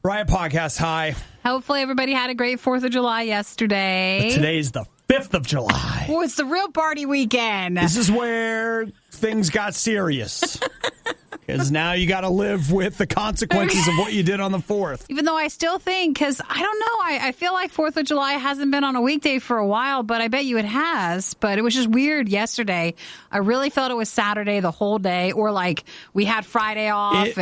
Riot Podcast, hi. Hopefully everybody had a great 4th of July yesterday. But today's the 5th of July. Oh, it's the real party weekend. This is where things got serious. Because now you got to live with the consequences of what you did on the 4th. Even though I still think, because I don't know, I feel like 4th of July hasn't been on a weekday for a while, but I bet you it has. But it was just weird yesterday. I really felt it was Saturday the whole day, or like we had Friday off,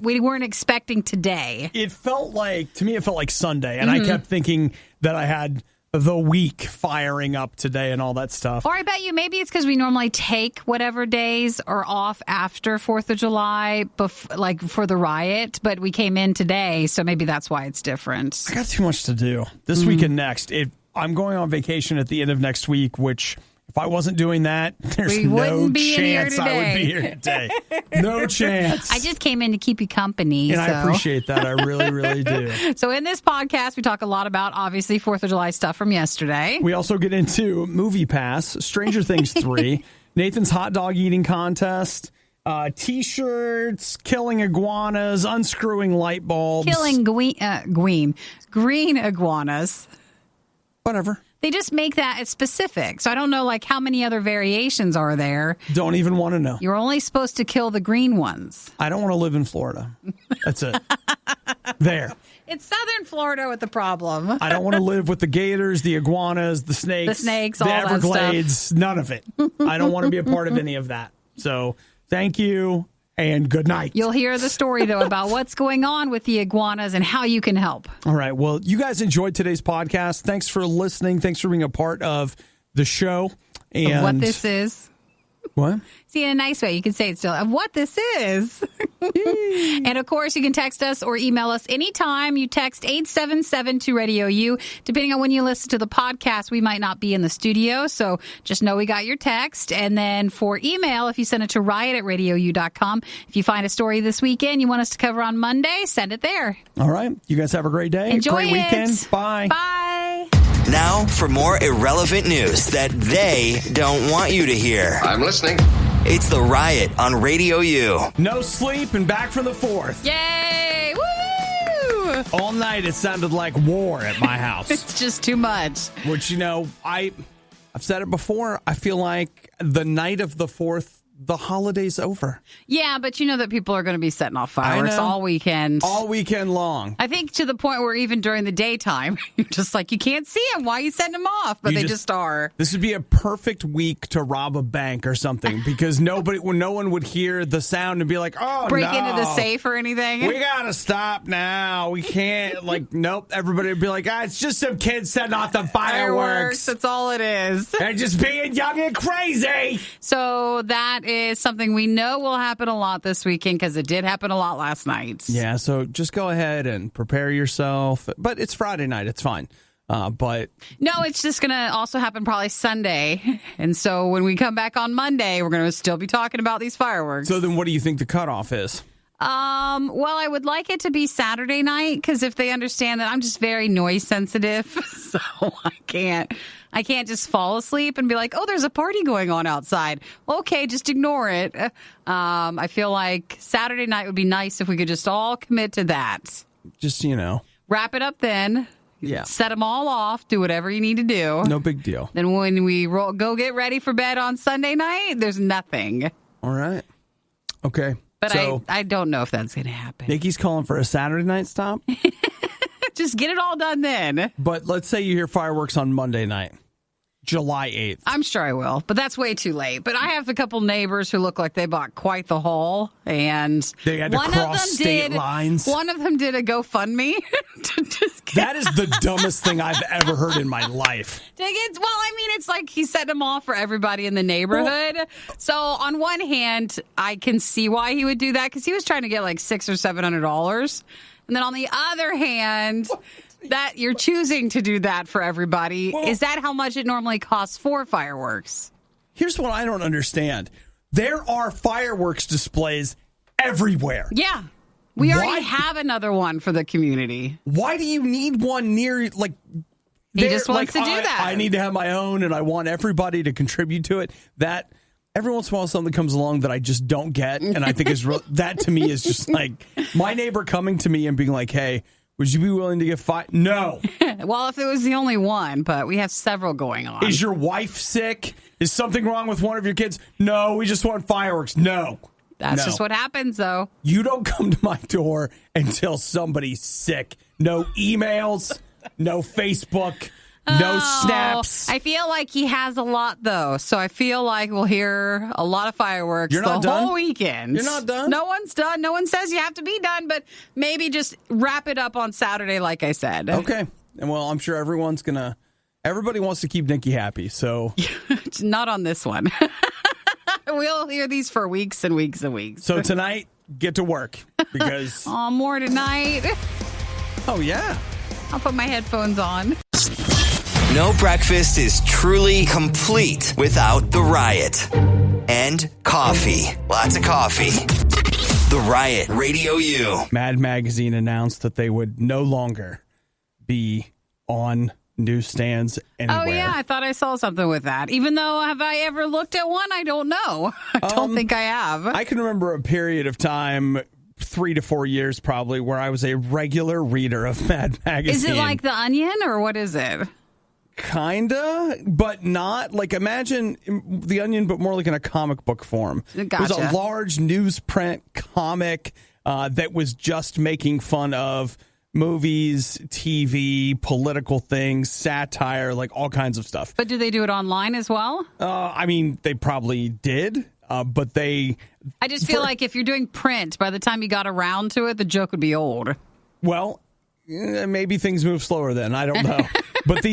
we weren't expecting today. It felt like, to me, it felt like Sunday. And I kept thinking that I had the week firing up today and all that stuff. Or I bet you maybe it's because we normally take whatever days are off after 4th of July, like for the riot, but we came in today, so maybe that's why it's different. I got too much to do this week and next. I'm going on vacation at the end of next week, which if I wasn't doing that, there's no chance I would be here today. No chance. I just came in to keep you company. And I appreciate that. I really, really do. So in this podcast, we talk a lot about, obviously, 4th of July stuff from yesterday. We also get into Movie Pass, Stranger Things 3, Nathan's hot dog eating contest, T-shirts, killing iguanas, unscrewing light bulbs. Killing green iguanas. Whatever. They just make that specific. So I don't know, like, how many other variations are there. Don't even want to know. You're only supposed to kill the green ones. I don't want to live in Florida. That's it. There. It's southern Florida with the problem. I don't want to live with the gators, the iguanas, the snakes, all Everglades, that stuff. None of it. I don't want to be a part of any of that. So thank you and good night. You'll hear the story, though, about what's going on with the iguanas and how you can help. All right. Well, you guys enjoyed today's podcast. Thanks for listening. Thanks for being a part of the show. And of what this is. What? See, in a nice way, you can say it still, of what this is. And, of course, you can text us or email us anytime. You text 877-2-RADIO-U. Depending on when you listen to the podcast, we might not be in the studio, so just know we got your text. And then for email, if you send it to riot@radiou.com, if you find a story this weekend you want us to cover on Monday, send it there. All right. You guys have a great day. Enjoy great weekend. Bye. Bye. Now for more irrelevant news that they don't want you to hear. I'm listening. It's The Riot on Radio U. No sleep and back for the 4th. Yay! Woo! All night it sounded like war at my house. It's just too much. Which, I've said it before. I feel like the night of the 4th, the holiday's over. Yeah, but you know that people are going to be setting off fireworks all weekend. All weekend long. I think to the point where even during the daytime, you're just like, you can't see them. Why are you setting them off? But they just are. This would be a perfect week to rob a bank or something because no one would hear the sound and be like, oh, break into the safe or anything. We got to stop now. We can't. Nope. Everybody would be like, it's just some kids setting off the fireworks. That's all it is. They're just being young and crazy. So that is something we know will happen a lot this weekend because it did happen a lot last night. Yeah, so just go ahead and prepare yourself. But it's Friday night. It's fine. But no, it's just going to also happen probably Sunday. And so when we come back on Monday, we're going to still be talking about these fireworks. So then what do you think the cutoff is? Well, I would like it to be Saturday night because if they understand that I'm just very noise sensitive, so I can't just fall asleep and be like, oh, there's a party going on outside. Okay, just ignore it. I feel like Saturday night would be nice if we could just all commit to that. Just, wrap it up then. Yeah. Set them all off. Do whatever you need to do. No big deal. Then when we go get ready for bed on Sunday night, there's nothing. All right. Okay. But so, I don't know if that's going to happen. Nikki's calling for a Saturday night stop. Just get it all done then. But let's say you hear fireworks on Monday night, July 8th. I'm sure I will, but that's way too late. But I have a couple neighbors who look like they bought quite the haul, and they had to cross state lines. One of them did a GoFundMe. That is the dumbest thing I've ever heard in my life. It's like he's setting them off for everybody in the neighborhood. So on one hand, I can see why he would do that because he was trying to get like $600 or $700. And then on the other hand, that you're choosing to do that for everybody. Is that how much it normally costs for fireworks? Here's what I don't understand. There are fireworks displays everywhere. Yeah. We already have another one for the community. Why do you need one near, he just wants to do that. I need to have my own, and I want everybody to contribute to it. every once in a while something comes along that I just don't get, and I think is that to me is just like my neighbor coming to me and being like, "Hey, would you be willing to get fired?" No. Well, if it was the only one, but we have several going on. Is your wife sick? Is something wrong with one of your kids? No, we just want fireworks. No. That's just what happens, though. You don't come to my door until somebody's sick. No emails, no Facebook. No snaps. I feel like he has a lot, though. So I feel like we'll hear a lot of fireworks whole weekend. You're not done? No one's done. No one says you have to be done, but maybe just wrap it up on Saturday, like I said. Okay. And well, I'm sure everybody wants to keep Nikki happy, so. Not on this one. We'll hear these for weeks and weeks and weeks. So tonight, get to work because. More tonight. Oh, yeah. I'll put my headphones on. No breakfast is truly complete without the Riot. And coffee. Lots of coffee. The Riot Radio U. Mad Magazine announced that they would no longer be on newsstands anywhere. Oh, yeah. I thought I saw something with that. Even though, have I ever looked at one? I don't know. I don't think I have. I can remember a period of time, 3 to 4 years probably, where I was a regular reader of Mad Magazine. Is it like The Onion, or what is it? Kinda, but not. Like, imagine The Onion, but more like in a comic book form. Gotcha. It was a large newsprint comic that was just making fun of movies, TV, political things, satire, like all kinds of stuff. But do they do it online as well? I mean, they probably did, but they... I just feel like if you're doing print, by the time you got around to it, the joke would be old. Well, maybe things move slower then. I don't know. But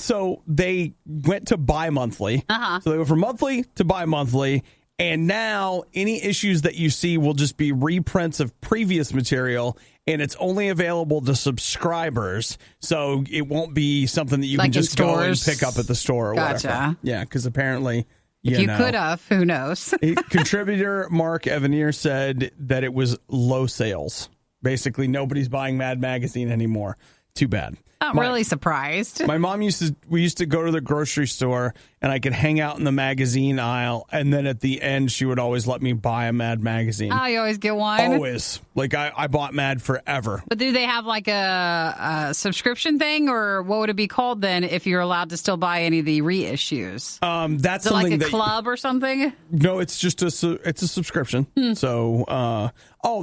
so they went to bi-monthly. Uh-huh. So they went from monthly to bi-monthly. And now any issues that you see will just be reprints of previous material, and it's only available to subscribers. So it won't be something that you can just go and pick up at the store or whatever. Yeah, because apparently, you could have. Who knows? Contributor Mark Evanier said that it was low sales. Basically, nobody's buying Mad Magazine anymore. Too bad. I'm really surprised. My mom we used to go to the grocery store, and I could hang out in the magazine aisle, and then at the end, she would always let me buy a Mad Magazine. Oh, you always get one? Always. Like, I bought Mad forever. But do they have, like, a subscription thing, or what would it be called then if you're allowed to still buy any of the reissues? That's Is it something like a club or something? No, it's just it's a subscription. So,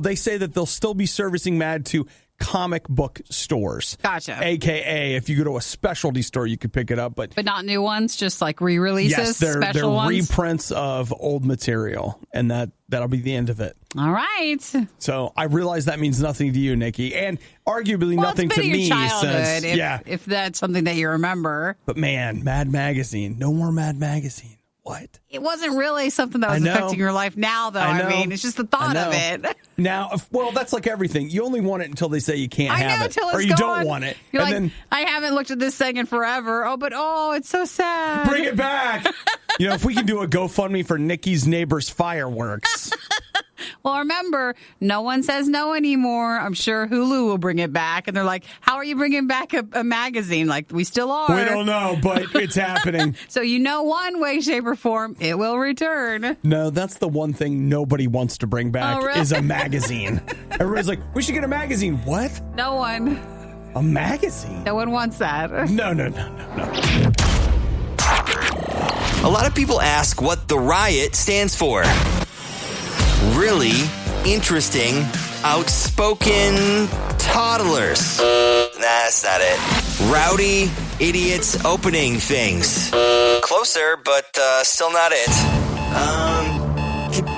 they say that they'll still be servicing Mad to comic book stores. Gotcha. AKA, if you go to a specialty store, you could pick it up. But not new ones, just like re-releases? Yes, they're ones? reprints of old material, and that'll be the end of it. All right. So I realize that means nothing to you, Nikki, and arguably nothing to me. If that's something that you remember. But man, Mad Magazine. No more Mad Magazine. What? It wasn't really something that was affecting your life now, though. I mean, it's just the thought of it. Now, well, that's like everything. You only want it until they say you can't have it. Or you don't want it. You're like, I haven't looked at this thing in forever. It's so sad. Bring it back. If we can do a GoFundMe for Nikki's neighbor's fireworks. Well, remember, no one says no anymore. I'm sure Hulu will bring it back. And they're like, how are you bringing back a magazine? Like, we still are. We don't know, but it's happening. So one way, shape, or form, it will return. No, that's the one thing nobody wants to bring back is a magazine. Everybody's like, we should get a magazine. What? No one. A magazine? No one wants that. No. A lot of people ask what the Riot stands for. Really interesting, outspoken toddlers. That's not it. Rowdy idiots opening things. Closer, but still not it.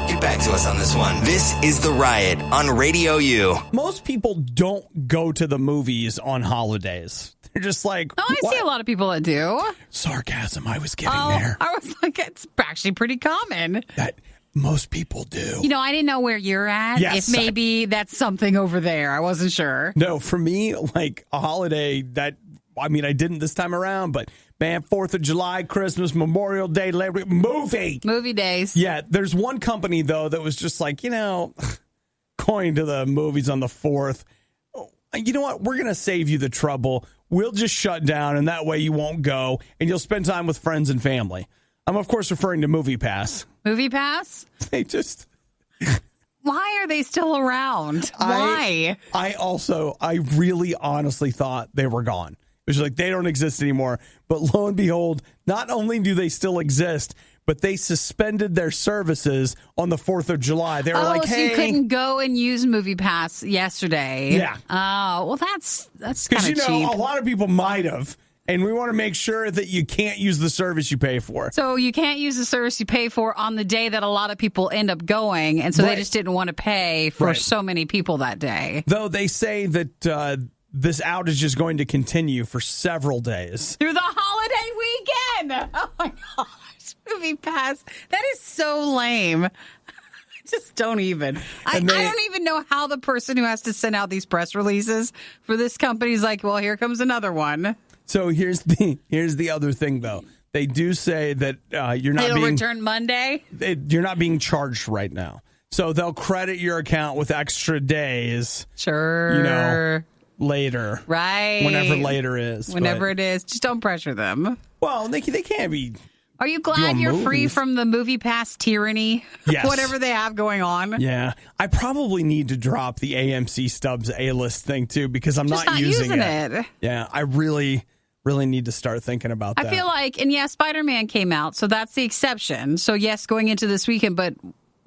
Get back to us on this one. This is The Riot on Radio U. Most people don't go to the movies on holidays. They're just like, I see a lot of people that do. Sarcasm, I was getting there. I was like, it's actually pretty common. That most people do. I didn't know where you're at. Yes, if maybe that's something over there. I wasn't sure. No, for me, like a holiday I didn't this time around, but man, 4th of July, Christmas, Memorial Day, movie days. Yeah, there's one company, though, that was just like, going to the movies on the 4th. You know what? We're going to save you the trouble. We'll just shut down, and that way you won't go, and you'll spend time with friends and family. I'm, of course, referring to Movie Movie Pass? They just... Why are they still around? Why? I really honestly thought they were gone. It was like, they don't exist anymore. But lo and behold, not only do they still exist, but they suspended their services on the 4th of July. They were like, hey. So you couldn't go and use Movie Pass yesterday. Yeah. Oh, well, that's kind of cheap. Because, a lot of people might have. And we want to make sure that you can't use the service you pay for. So you can't use the service you pay for on the day that a lot of people end up going. And so they just didn't want to pay for so many people that day. Though they say that this outage is going to continue for several days. Through the holiday weekend. Oh, my gosh. Movie Pass. That is so lame. Just don't even. I don't even know how the person who has to send out these press releases for this company is like, well, here comes another one. So here's the other thing, though. They do say that you're not It'll being return Monday. You're not being charged right now, so they'll credit your account with extra days. Sure. Later. Right. Whenever later is. Whenever it is, just don't pressure them. Well, they can't be. Are you glad you're free from the Movie Pass tyranny? Yes. Whatever they have going on. Yeah. I probably need to drop the AMC Stubbs A-list thing, too, because I'm not using it. Yeah. I really need to start thinking about that. I feel like, and yeah, Spider-Man came out, so that's the exception. So yes, going into this weekend, but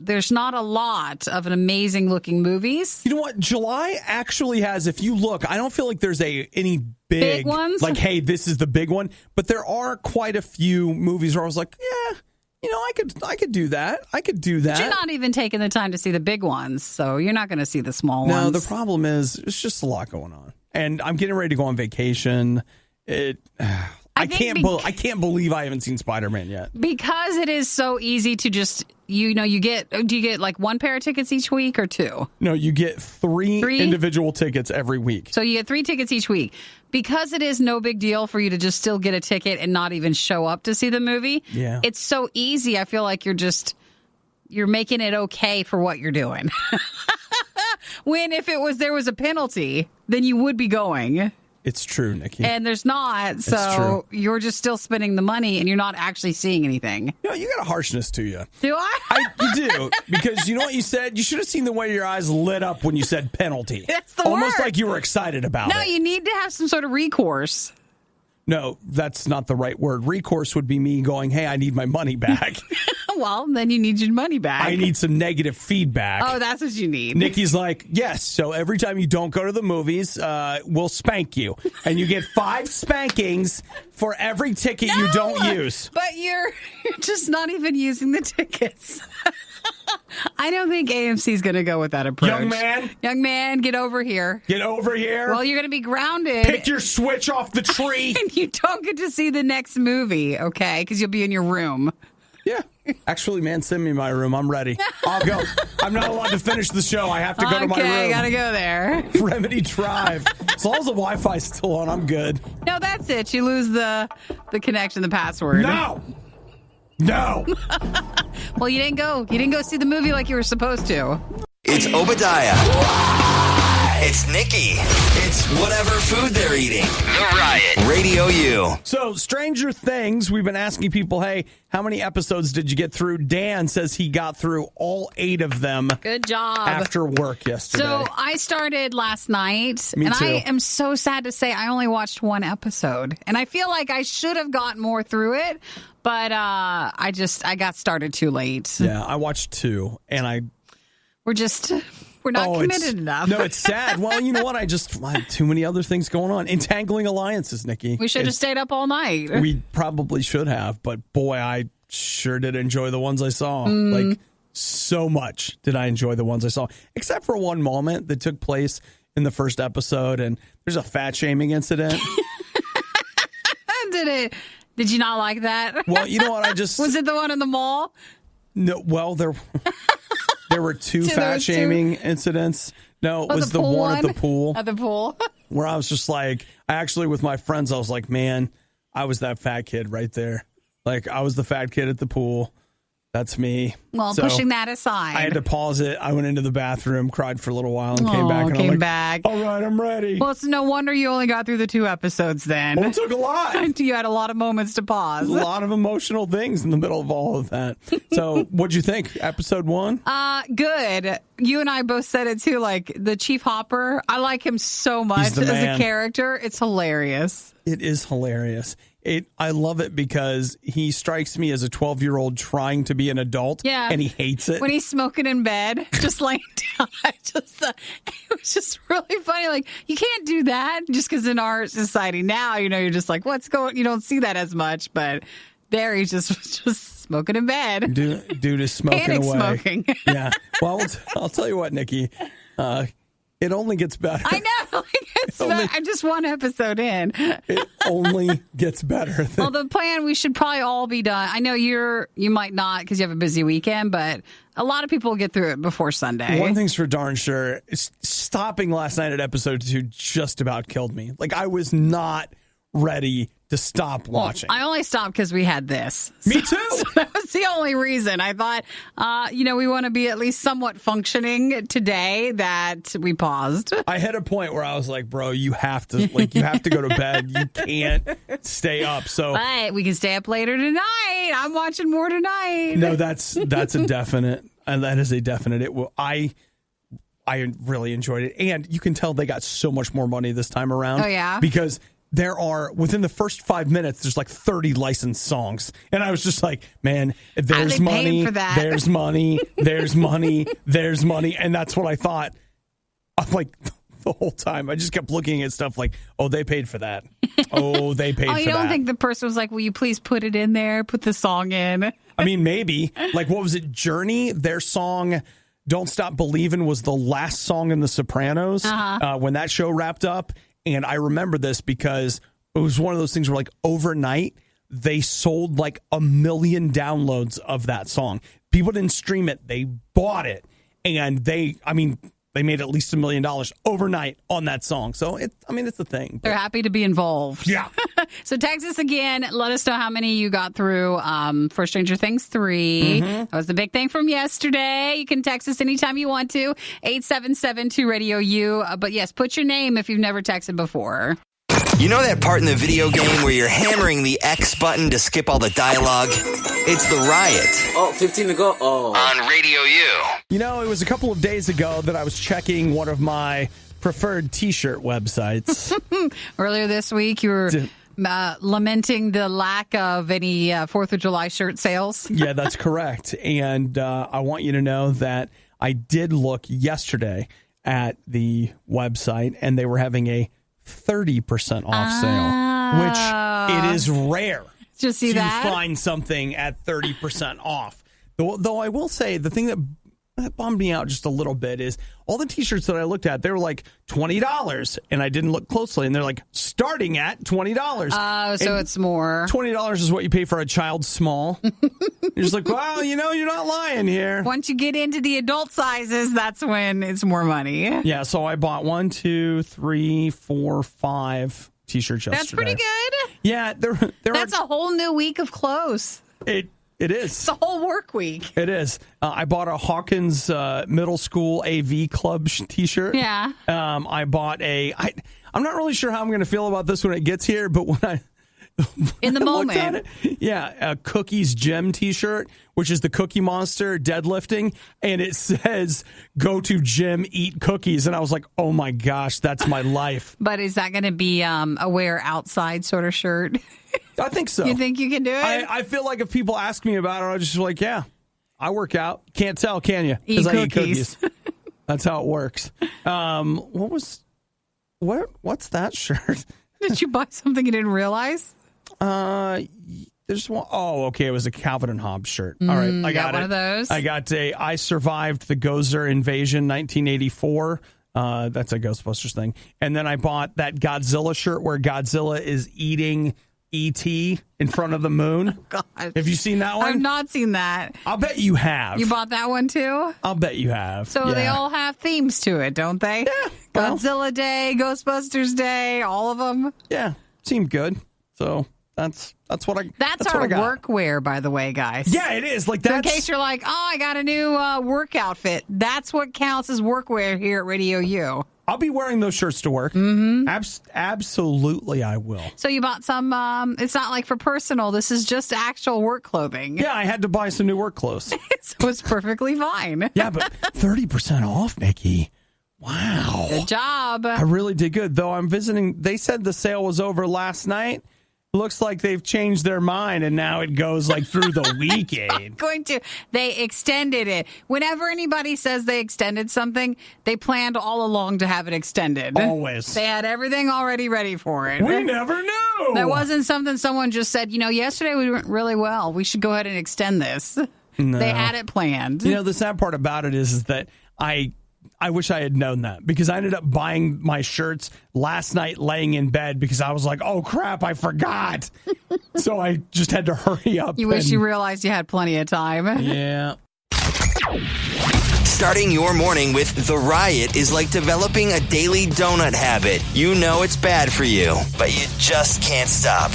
there's not a lot of amazing looking movies. You know what? July actually has, if you look, I don't feel like there's any big ones. Like, hey, this is the big one. But there are quite a few movies where I was like, yeah, I could do that. I could do that. But you're not even taking the time to see the big ones, so you're not going to see the small ones. No, the problem is it's just a lot going on. And I'm getting ready to go on vacation. I can't believe I haven't seen Spider-Man yet. Because it is so easy to just, do you get like one pair of tickets each week or two? No, you get three individual tickets every week. So you get 3 tickets each week. Because it is no big deal for you to just still get a ticket and not even show up to see the movie. Yeah. It's so easy. I feel like you're making it okay for what you're doing. When if there was a penalty, then you would be going. It's true, Nikki. And there's not, so you're just still spending the money and you're not actually seeing anything. You got a harshness to you. Do I? You do, because you know what you said? You should have seen the way your eyes lit up when you said penalty. That's the Almost word. like you were excited about it. No, you need to have some sort of recourse. No, that's not the right word. Recourse would be me going, hey, I need my money back. Well, then you need your money back. I need some negative feedback. Oh, that's what you need. Nikki's like, yes, so every time you don't go to the movies, we'll spank you. And you get 5 spankings for every ticket you don't use. But you're just not even using the tickets. I don't think AMC's going to go with that approach. Young man, get over here. Get over here. Well, you're going to be grounded. Pick your switch off the tree. And you don't get to see the next movie, okay? Because you'll be in your room. Yeah. Actually, man, send me my room. I'm ready. I'll go. I'm not allowed to finish the show. I have to go to my room. Okay, gotta go there. Remedy Drive. As long as the Wi-Fi's still on, I'm good. No, that's it. You lose the connection, the password. No. Well, you didn't go. You didn't go see the movie like you were supposed to. It's Obadiah. It's Nikki. It's whatever food they're eating. The Riot. Radio U. So, Stranger Things, we've been asking people, hey, how many episodes did you get through? Dan says he got through all 8 of them. Good job. After work yesterday. So, I started last night. Me and too. I am so sad to say I only watched 1 episode. And I feel like I should have gotten more through it. But I got started too late. Yeah, I watched 2. And we're not committed enough. No, it's sad. Well, you know what? I had too many other things going on. Entangling alliances, Nikki. We should have stayed up all night. We probably should have, but boy, I sure did enjoy the ones I saw. Like, so much did I enjoy the ones I saw. Except for one moment that took place in the first episode, and there's a fat shaming incident. Did you not like that? Well, you know what? Was it the one in the mall? No, well, there were 2 fat shaming incidents. No, it was the one at the pool. At the pool. Where I was just like, with my friends, I was like, man, I was that fat kid right there. Like, I was the fat kid at the pool. That's me. Well, So pushing that aside. I had to pause it. I went into the bathroom, cried for a little while, and came back. And I'm like, back. all right, I'm ready. Well, it's no wonder you only got through the 2 episodes then. Well, it took a lot. You had a lot of moments to pause. A lot of emotional things in the middle of all of that. So what'd you think? Episode 1? Good. You and I both said it too. Like the Chief Hopper, I like him so much as a character. It's hilarious. It is hilarious. I love it because he strikes me as a 12-year-old trying to be an adult, and he hates it. When he's smoking in bed, just laying down, it was just really funny. Like, you can't do that just because in our society now, you're just like, what's going? You don't see that as much, but there he's just smoking in bed. Dude is smoking Panic away. Smoking. Yeah. Well, I'll tell you what, Nikki. It only gets better. I know. I'm just 1 episode in. It only gets better. Well, the plan, we should probably all be done. I know you might not because you have a busy weekend, but a lot of people will get through it before Sunday. One thing's for darn sure. Stopping last night at episode 2 just about killed me. Like, I was not ready to stop watching. I only stopped because we had this. Me too. So that was the only reason. I thought, we want to be at least somewhat functioning today that we paused. I hit a point where I was like, bro, you have to go to bed. You can't stay up. So, but we can stay up later tonight. I'm watching more tonight. No, that's a definite. And that is a definite. I really enjoyed it. And you can tell they got so much more money this time around. Oh, yeah? Because there are, within the first 5 minutes, there's like 30 licensed songs. And I was just like, man, there's money, there's money, there's money, there's money. And that's what I thought. I'm like, the whole time. I just kept looking at stuff like, oh, they paid for that. Oh, they paid for that. You don't think the person was like, will you please put it in there? Put the song in. I mean, maybe. Like, what was it? Journey, their song Don't Stop Believin' was the last song in The Sopranos when that show wrapped up. And I remember this because it was one of those things where, like, overnight, they sold like 1 million downloads of that song. People didn't stream it. They bought it. And they made at least $1 million overnight on that song. So, it's a thing. They're happy to be involved. Yeah. So text us again. Let us know how many you got through for Stranger Things 3. That was the big thing from yesterday. You can text us anytime you want to. 877-2-RADIO-U. But yes, put your name if you've never texted before. You know that part in the video game where you're hammering the X button to skip all the dialogue? It's the Riot. Oh, 15 to go. Oh. On Radio U. It was a couple of days ago that I was checking one of my preferred T-shirt websites. Earlier this week, you were lamenting the lack of any 4th of July shirt sales. Yeah, that's correct. And I want you to know that I did look yesterday at the website, and they were having a 30% off sale, which it is rare to find something at 30% off. Though I will say the thing that bummed me out just a little bit is all the T-shirts that I looked at, they were like $20, and I didn't look closely, and they're like starting at $20. So it's more. $20 is what you pay for a child small. You're just like, well, you're not lying here. Once you get into the adult sizes, that's when it's more money. Yeah, so I bought 1, 2, 3, 4, 5 T-shirts yesterday. That's pretty good. Yeah, that's a whole new week of clothes. It is. It's a whole work week. It is. I bought a Hawkins Middle School AV Club T-shirt. Yeah. I bought I'm not really sure how I'm going to feel about this when it gets here, but when I in the moment, a Cookies Gym T-shirt, which is the Cookie Monster deadlifting, and it says "Go to gym, eat cookies," and I was like, "Oh my gosh, that's my life." But is that going to be a wear outside sort of shirt? I think so. You think you can do it? I feel like if people ask me about it, I'll just be like, yeah, I work out. Can't tell, can you? Because I eat cookies. That's how it works. What's that shirt? Did you buy something you didn't realize? There's one. Oh, okay. It was a Calvin and Hobbes shirt. All right, I got one of those. I got I survived the Gozer invasion, 1984. That's a Ghostbusters thing. And then I bought that Godzilla shirt where Godzilla is eating E.T. in front of the moon. Oh, God. Have you seen that one? I've not seen that. I'll bet you have. You bought that one too? I'll bet you have. So they all have themes to it, don't they? Yeah. Godzilla Day, Ghostbusters Day, all of them. Yeah. Seemed good. So That's what I. That's what our I got. workwear, by the way, guys. Yeah, it is. Like So that's in case you're like, oh, I got a new work outfit. That's what counts as workwear here at Radio U. I'll be wearing those shirts to work. Absolutely, I will. So you bought some. It's not like for personal. This is just actual work clothing. Yeah, I had to buy some new work clothes. So it's perfectly fine. Yeah, but 30% off, Nikki. Wow. Good job. I really did good. Though I'm visiting, they said the sale was over last night. Looks like they've changed their mind, and now it goes like through the weekend. They extended it. Whenever anybody says they extended something, they planned all along to have it extended. Always. They had everything already ready for it. We never knew. That wasn't something someone just said, yesterday we went really well. We should go ahead and extend this. No. They had it planned. The sad part about it is that I wish I had known that, because I ended up buying my shirts last night laying in bed because I was like, oh, crap, I forgot. So I just had to hurry up. You wish you realized you had plenty of time. Yeah. Starting your morning with The Riot is like developing a daily donut habit. You know it's bad for you, but you just can't stop.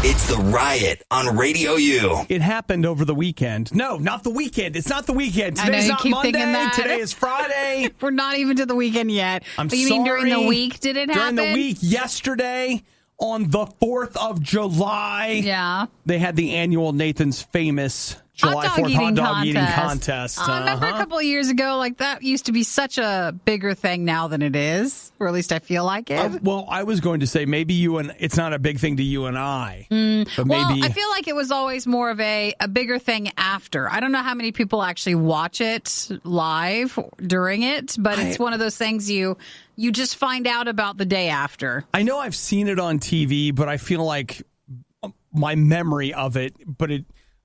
It's The Riot on Radio U. It happened over the weekend. No, not the weekend. It's not the weekend. Today's not Monday. Today is Friday. We're not even to the weekend yet. I'm but you sorry. mean during the week did it happen? During the week, yesterday, on the 4th of July, yeah, they had the annual Nathan's Famous July 4th hot dog eating contest. I remember a couple of years ago, like that used to be such a bigger thing now than it is, or at least I feel like it. Well, I was going to say maybe it's not a big thing to you and I. But well, maybe, I feel like it was always more of a bigger thing after. I don't know how many people actually watch it live during it, but it's one of those things you just find out about the day after. I know I've seen it on TV, but I feel like my memory of it,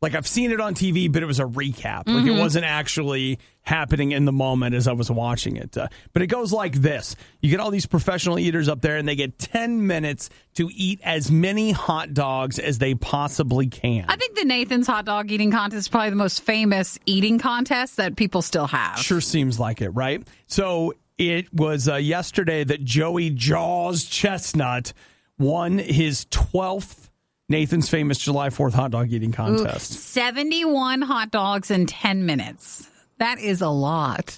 like I've seen it on TV, but it was a recap. Like it wasn't actually happening in the moment as I was watching it. But it goes like this. You get all these professional eaters up there, and they get 10 minutes to eat as many hot dogs as they possibly can. I think the Nathan's hot dog eating contest is probably the most famous eating contest that people still have. Sure seems like it, right? So it was yesterday that Joey Jaws Chestnut won his 12th Nathan's Famous July 4th hot dog eating contest. 71 hot dogs in 10 minutes. That is a lot.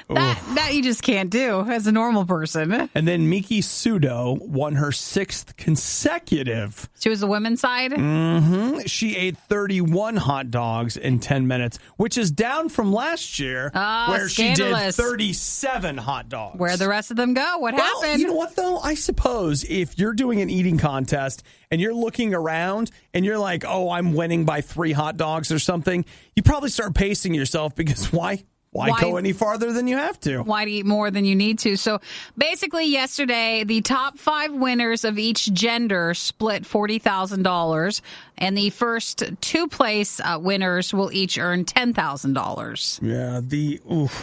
That you just can't do as a normal person. And then Miki Sudo won her 6th consecutive. She was the women's side? Mm-hmm. She ate 31 hot dogs in 10 minutes, which is down from last year where scandalous. She did 37 hot dogs. Where'd the rest of them go? What happened? You know what, though? I suppose if you're doing an eating contest and you're looking around and you're like, oh, I'm winning by 3 hot dogs or something, you probably start pacing yourself because why go any farther than you have to? Why eat more than you need to? So basically yesterday, the top 5 winners of each gender split $40,000, and the first 2 place winners will each earn $10,000.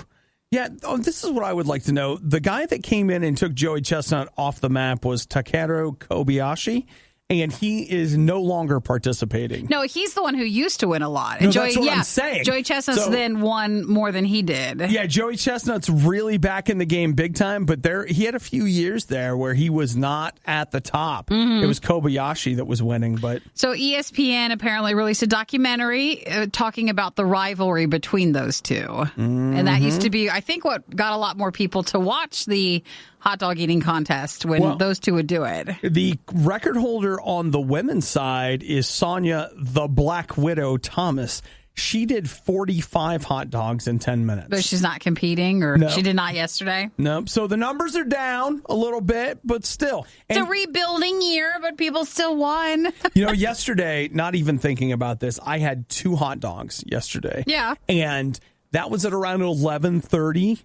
Yeah, this is what I would like to know. The guy that came in and took Joey Chestnut off the map was Takeru Kobayashi, and he is no longer participating. No, he's the one who used to win a lot. And that's what I'm saying. Joey Chestnut's then won more than he did. Yeah, Joey Chestnut's really back in the game big time, but he had a few years there where he was not at the top. It was Kobayashi that was winning. So ESPN apparently released a documentary talking about the rivalry between those two. And that used to be, I think, what got a lot more people to watch the hot dog eating contest when those two would do it. The record holder on the women's side is Sonia the Black Widow Thomas. She did 45 hot dogs in 10 minutes. But she's not competing, or she did not yesterday? No. So the numbers are down a little bit, but still. It's a rebuilding year, but people still won. Yesterday, not even thinking about this, I had 2 hot dogs yesterday. Yeah. And that was at around 11:30,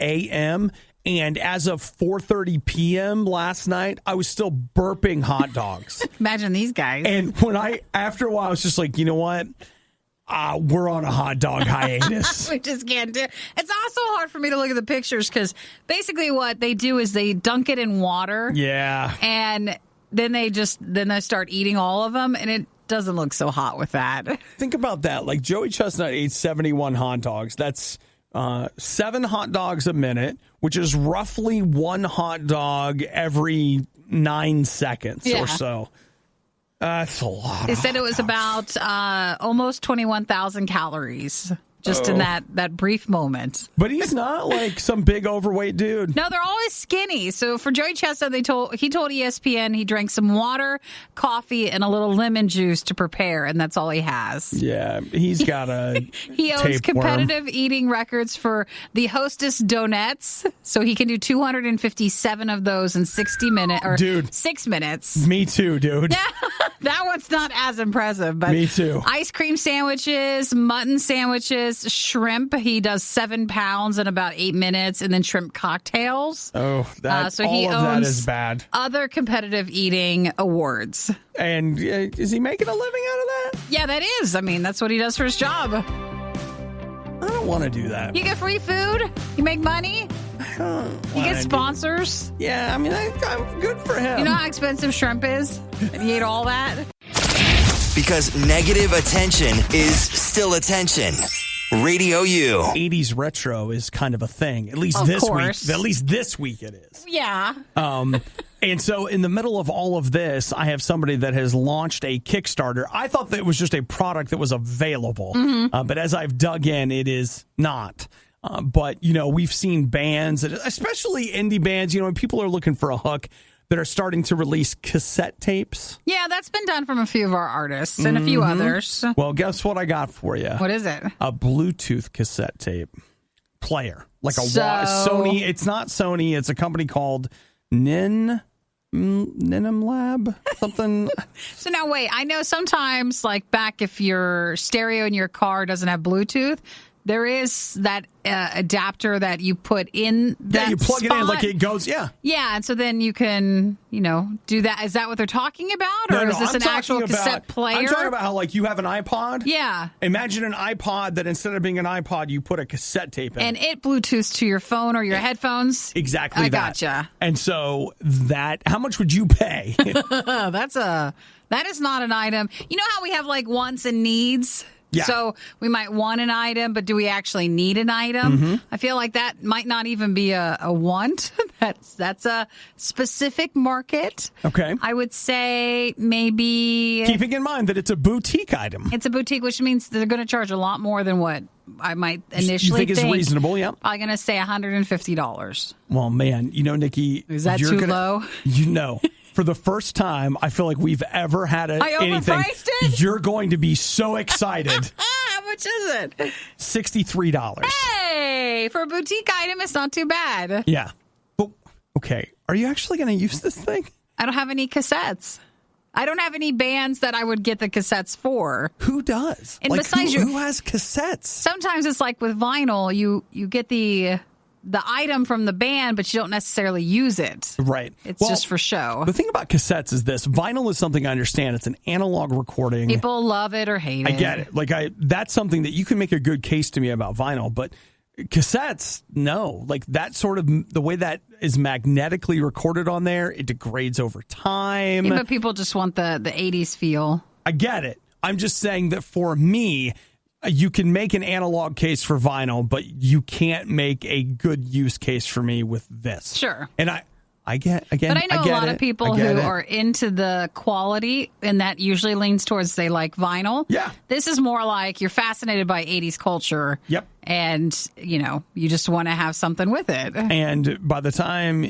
a.m., and as of 4:30 p.m. last night, I was still burping hot dogs. Imagine these guys. And after a while, I was just like, you know what? We're on a hot dog hiatus. We just can't do it. It's also hard for me to look at the pictures because basically what they do is they dunk it in water. Yeah. And then they start eating all of them, and it doesn't look so hot with that. Think about that. Like Joey Chestnut ate 71 hot dogs. That's 7 hot dogs a minute, which is roughly 1 hot dog every 9 seconds or so. That's a lot. They said it was about almost 21,000 calories just in that brief moment. But he's not like some big overweight dude. No, they're always skinny. So for Joey Chestnut, he told ESPN he drank some water, coffee, and a little lemon juice to prepare, and that's all he has. Yeah, he's got a He owns competitive eating records for the Hostess Donuts, so he can do 257 of those in 60 minutes or 6 minutes. Me too, dude. That one's not as impressive, but me too. Ice cream sandwiches, mutton sandwiches, shrimp. He does 7 pounds in about 8 minutes, and then shrimp cocktails. Oh, so he owns that is bad. Other competitive eating awards. And is he making a living out of that? Yeah, that is. I mean, that's what he does for his job. I don't want to do that. You get free food. You make money. You get sponsors. Yeah, I mean, I'm good for him. You know how expensive shrimp is? And he ate all that? Because negative attention is still attention. Radio U. 80s retro is kind of a thing. At least this week. At least this week it is. Yeah. And so in the middle of all of this, I have somebody that has launched a Kickstarter. I thought that it was just a product that was available. But as I've dug in, it is not. But, you know, we've seen bands, especially indie bands, you know, when people are looking for a hook, that are starting to release cassette tapes. Yeah, that's been done from a few of our artists and a few others. Well, guess what I got for you? What is it? A Bluetooth cassette tape player. Like a Sony. It's not Sony. It's a company called Ninum Lab, something. So now wait, I know sometimes like back if your stereo in your car doesn't have Bluetooth, there is that adapter that you put in that you plug spot. it in like it goes, yeah. Yeah, and so then you can, you know, do that. Is that what they're talking about? Or is this an actual cassette player? I'm talking about how like you have an iPod. Yeah. Imagine an iPod that instead of being an iPod, you put a cassette tape in. And it Bluetooths to your phone or your headphones. Exactly I that. Gotcha. And so how much would you pay? That is not an item. You know how we have like wants and needs? Yeah. So we might want an item, but do we actually need an item? I feel like that might not even be a want. That's a specific market. Okay. I would say maybe... Keeping in mind that it's a boutique item. It's a boutique, which means they're going to charge a lot more than what I might initially think. You think is reasonable, yeah. I'm going to say $150. Well, man, you know, Nikki... Is that too low? You know... For the first time, I feel like we've ever had anything. Overpriced it? You're going to be so excited. How much is it? $63. Hey, for a boutique item, it's not too bad. Yeah. But, okay. Are you actually going to use this thing? I don't have any cassettes. I don't have any bands that I would get the cassettes for. Who does? And besides who has cassettes? Sometimes it's like with vinyl, you get the item from the band, but you don't necessarily use it. Right. It's just for show. The thing about cassettes is this. Vinyl is something I understand. It's an analog recording. People love it or hate it. I get it. Like that's something that you can make a good case to me about vinyl, but cassettes, no. Like that sort of the way that is magnetically recorded on there, it degrades over time. Yeah, but people just want the 80s feel. I get it. I'm just saying that for me, you can make an analog case for vinyl, but you can't make a good use case for me with this. Sure. And I get, again, but I know a lot of people who are into the quality, and that usually leans towards they like vinyl. Yeah. This is more like you're fascinated by 80s culture. Yep. And, you know, you just want to have something with it. And by the time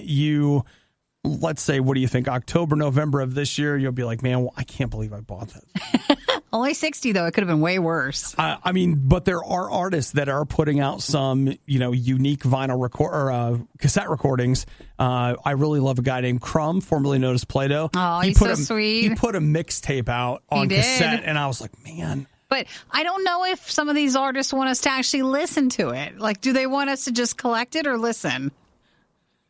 let's say, what do you think, October, November of this year, you'll be like, man, I can't believe I bought that. Only 60 though. It could have been way worse. I mean, but there are artists that are putting out some, you know, unique vinyl cassette recordings. I really love a guy named Crumb, formerly known as Play-Doh. Oh, he's so sweet. He put a mixtape out on cassette, and I was like, man. But I don't know if some of these artists want us to actually listen to it. Like, do they want us to just collect it or listen?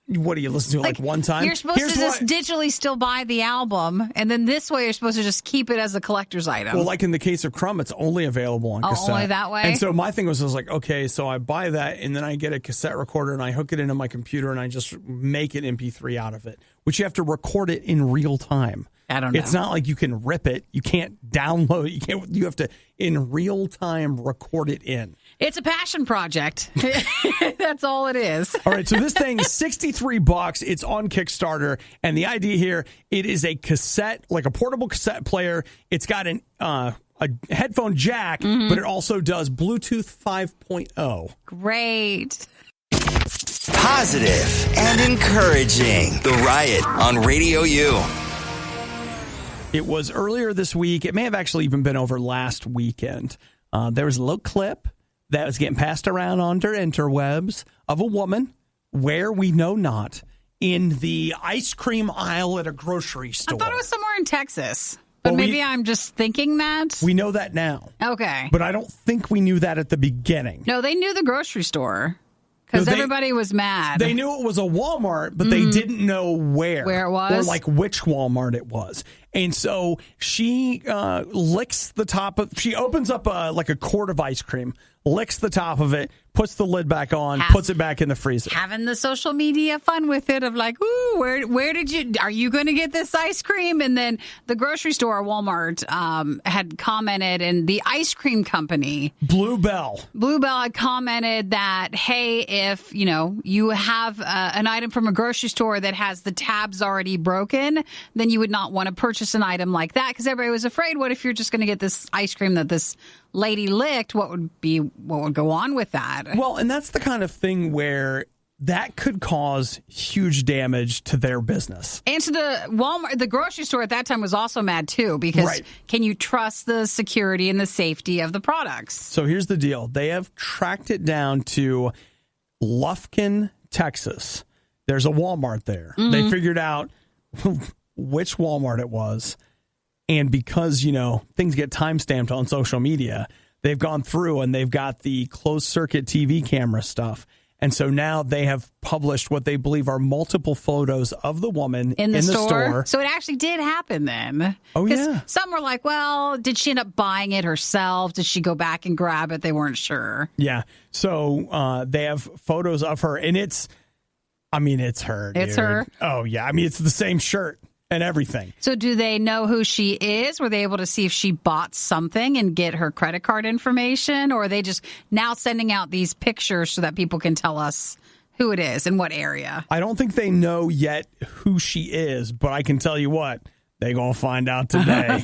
What do you listen to like one time? You're supposed to just digitally still buy the album, and then this way you're supposed to just keep it as a collector's item. Well, like in the case of Crumb, it's only available on cassette. Only that way? And so my thing was like, okay, so I buy that, and then I get a cassette recorder, and I hook it into my computer, and I just make an MP3 out of it, which you have to record it in real time. I don't know. It's not like you can rip it. You can't download it. You have to, in real time, record it in. It's a passion project. That's all it is. All right, so this thing is $63. It's on Kickstarter, and the idea here, it is a cassette, like a portable cassette player. It's got a headphone jack, but it also does Bluetooth 5.0. Great. Positive and encouraging. The Riot on Radio U. It was earlier this week. It may have actually even been over last weekend. There was a little clip that was getting passed around on their interwebs of a woman, where we know not, in the ice cream aisle at a grocery store. I thought it was somewhere in Texas. But maybe I'm just thinking that. We know that now. Okay. But I don't think we knew that at the beginning. No, they knew the grocery store. Because everybody was mad. They knew it was a Walmart, but they didn't know where. Where it was? Or like which Walmart it was. And so she licks the top of, she opens up like a quart of ice cream, licks the top of it, puts the lid back on, puts it back in the freezer. Having the social media fun with it of like, ooh, where did you, are you going to get this ice cream? And then the grocery store, Walmart, had commented, and the ice cream company, Blue Bell had commented that, hey, if, you have an item from a grocery store that has the tabs already broken, then you would not want to purchase an item like that, because everybody was afraid, what if you're just going to get this ice cream that this lady licked? What would go on with that? Well, and that's the kind of thing where that could cause huge damage to their business. And to the Walmart, the grocery store at that time was also mad too, because can you trust the security and the safety of the products? So here's the deal. They have tracked it down to Lufkin, Texas. There's a Walmart there. They figured out which Walmart it was. And because, things get timestamped on social media, they've gone through and they've got the closed circuit TV camera stuff. And so now they have published what they believe are multiple photos of the woman in the store. So it actually did happen then. Oh, yeah. Some were like, well, did she end up buying it herself? Did she go back and grab it? They weren't sure. Yeah. So they have photos of her, and it's her. It's dude. her? Oh, yeah. It's the same shirt and everything. So do they know who she is? Were they able to see if she bought something and get her credit card information? Or are they just now sending out these pictures so that people can tell us who it is and what area? I don't think they know yet who she is, but I can tell you what, they're going to find out today.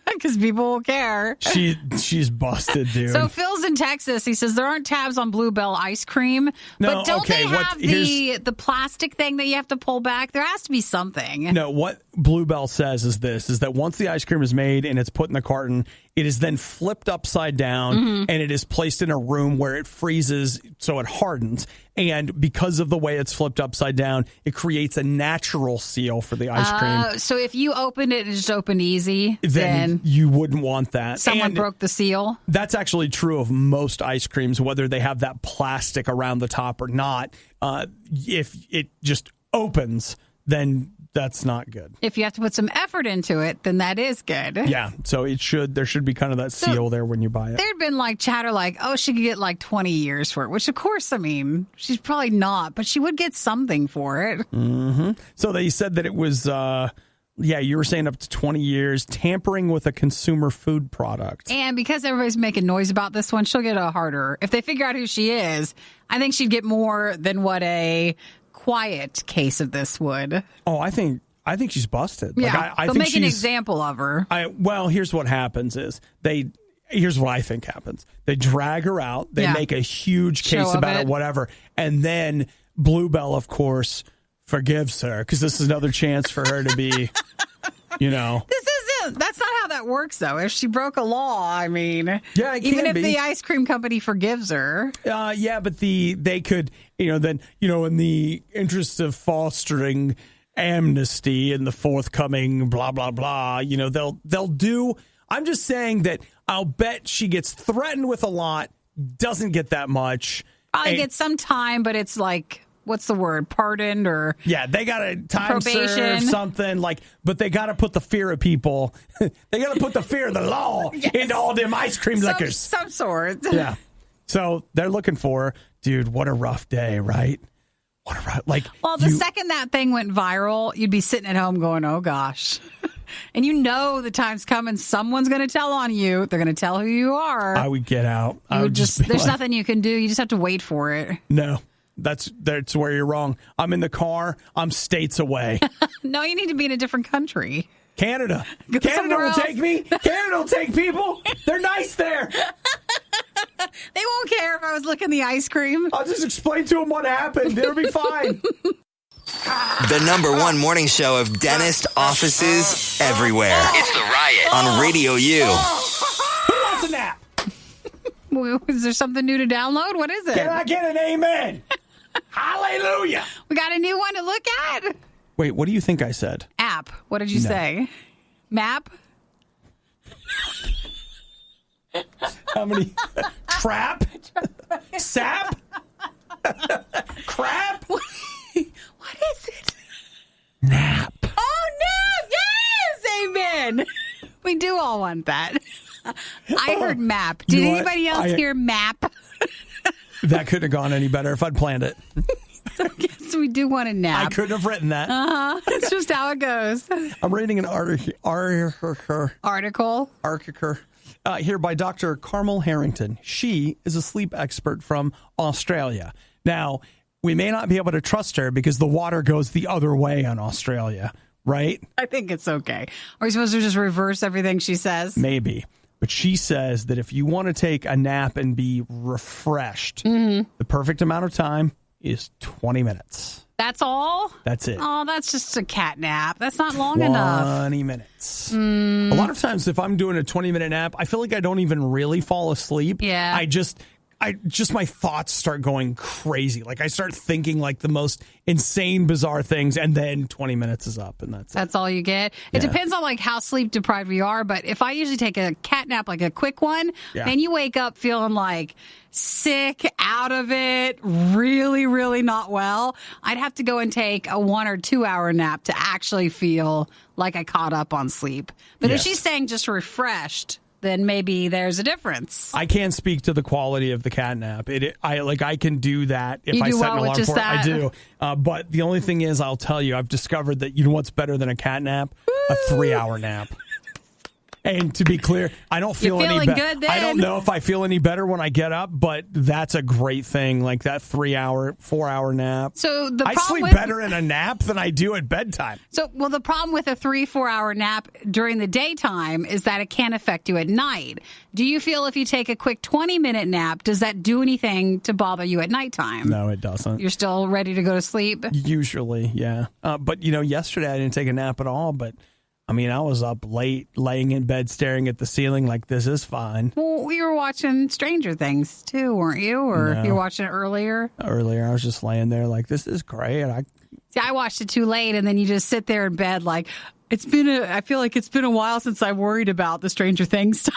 Because people will care. She's busted, dude. So Phil's in Texas. He says there aren't tabs on Blue Bell ice cream. No, but don't they have the plastic thing that you have to pull back? There has to be something. No, what Blue Bell says is that once the ice cream is made and it's put in the carton, it is then flipped upside down and it is placed in a room where it freezes so it hardens. And because of the way it's flipped upside down, it creates a natural seal for the ice cream. So if you opened it and just opened easy, then you wouldn't want that. Someone broke the seal? That's actually true of most ice creams, whether they have that plastic around the top or not. If it just opens, then that's not good. If you have to put some effort into it, then that is good. Yeah, so there should be kind of that seal there when you buy it. There'd been chatter she could get 20 years for it, which of course, she's probably not, but she would get something for it. Mm-hmm. So they said that it was, you were saying up to 20 years, tampering with a consumer food product. And because everybody's making noise about this one, she'll get a harder. If they figure out who she is, I think she'd get more than what a quiet case of this would. Oh, I think she's busted. Yeah, I they'll think make an example of her. Here's what happens is here's what I think happens. They drag her out. They make a huge case about it, whatever. And then Blue Bell, of course, forgives her because this is another chance for her to be, That's not how that works, though. If she broke a law, even if the ice cream company forgives her. But they could, in the interest of fostering amnesty and the forthcoming blah, blah, blah, they'll do. I'm just saying that I'll bet she gets threatened with a lot, doesn't get that much. Probably gets some time, but it's what's the word? Pardoned or they got to time probation. Serve something but they got to put the fear of people. They got to put the fear of the law into all them ice cream lickers. Some sort. Yeah. So they're looking for her. Dude, what a rough day, right? What a rough, Well, the second that thing went viral, you'd be sitting at home going, "Oh gosh." And you know the time's coming. Someone's going to tell on you. They're going to tell who you are. I would get out. I would just be there's nothing you can do. You just have to wait for it. No, that's where you're wrong. I'm in the car. I'm states away. No, you need to be in a different country. Canada. Go Canada will else. take me. Canada will take people. They're nice there. They won't care if I was licking the ice cream. I'll just explain to them what happened. It'll be fine. The number one morning show of dentist offices everywhere. It's The Riot on Radio U. Who wants a nap? Is there something new to download? What is it? Can I get an amen? Hallelujah. We got a new one to look at. Wait, what do you think I said? App. What did you say? Map? How many? Trap? Sap? Crap? What is it? Nap. Oh, nap! Yes! Amen! We do all want that. I heard map. Did You know what? anybody else hear map? That couldn't have gone any better if I'd planned it. Yes, we do want a nap. I couldn't have written that. It's just how it goes. I'm reading an article here by Dr. Carmel Harrington. She is a sleep expert from Australia. Now, we may not be able to trust her because the water goes the other way on Australia, right? I think it's okay. Are we supposed to just reverse everything she says? Maybe. But she says that if you want to take a nap and be refreshed, the perfect amount of time is 20 minutes. That's all? That's it. Oh, that's just a cat nap. That's not long enough. 20 minutes. A lot of times if I'm doing a 20-minute nap, I feel like I don't even really fall asleep. Yeah. I just my thoughts start going crazy. Like I start thinking like the most insane, bizarre things, and then 20 minutes is up, and that's it. That's all you get. It depends on like how sleep deprived we are, but if I usually take a cat nap, like a quick one, and you wake up feeling like sick, out of it, really, really not well, I'd have to go and take a 1 or 2 hour nap to actually feel like I caught up on sleep. But if she's saying just refreshed, then maybe there's a difference. I can't speak to the quality of the cat nap. I can do that if I set an alarm for it. I do. But the only thing is, I'll tell you, I've discovered that you know what's better than a cat nap? A 3-hour nap. And to be clear, I don't feel any better. I don't know if I feel any better when I get up, but that's a great thing, like that 4-hour nap. So I sleep better in a nap than I do at bedtime. So, the problem with a 3-4 hour nap during the daytime is that it can affect you at night. Do you feel if you take a quick 20-minute nap, does that do anything to bother you at nighttime? No, it doesn't. You're still ready to go to sleep? Usually, yeah. But, yesterday I didn't take a nap at all, but I mean, I was up late, laying in bed, staring at the ceiling like, this is fine. Well, you were watching Stranger Things, too, weren't you? Or No. you were watching it earlier? Earlier, I was just laying there like, this is great. I watched it too late, and then you just sit there in bed like, I feel like it's been a while since I worried about the Stranger Things stuff.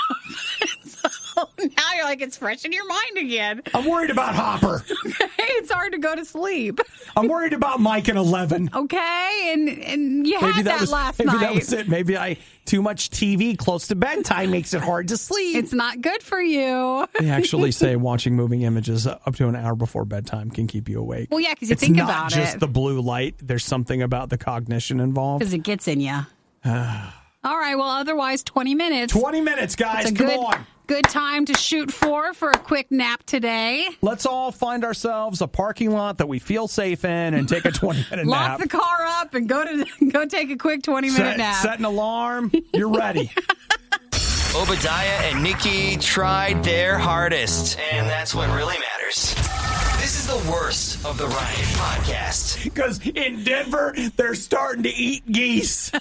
So now you're like, it's fresh in your mind again. I'm worried about Hopper. Okay, it's hard to go to sleep. I'm worried about Mike and 11. Okay, and you had last night. Maybe that was it. Maybe too much TV close to bedtime makes it hard to sleep. It's not good for you. They actually say watching moving images up to an hour before bedtime can keep you awake. Well, yeah, because you think about it. It's not just the blue light. There's something about the cognition involved. Because it gets in you. All right, well, otherwise, 20 minutes. 20 minutes, guys. Come on. Good time to shoot for a quick nap today. Let's all find ourselves a parking lot that we feel safe in and take a 20-minute nap. Lock the car up and go take a quick 20-minute nap. Set an alarm. You're ready. Obadiah and Nikki tried their hardest, and that's what really matters. This is the worst of the Riot podcast. Because in Denver, they're starting to eat geese.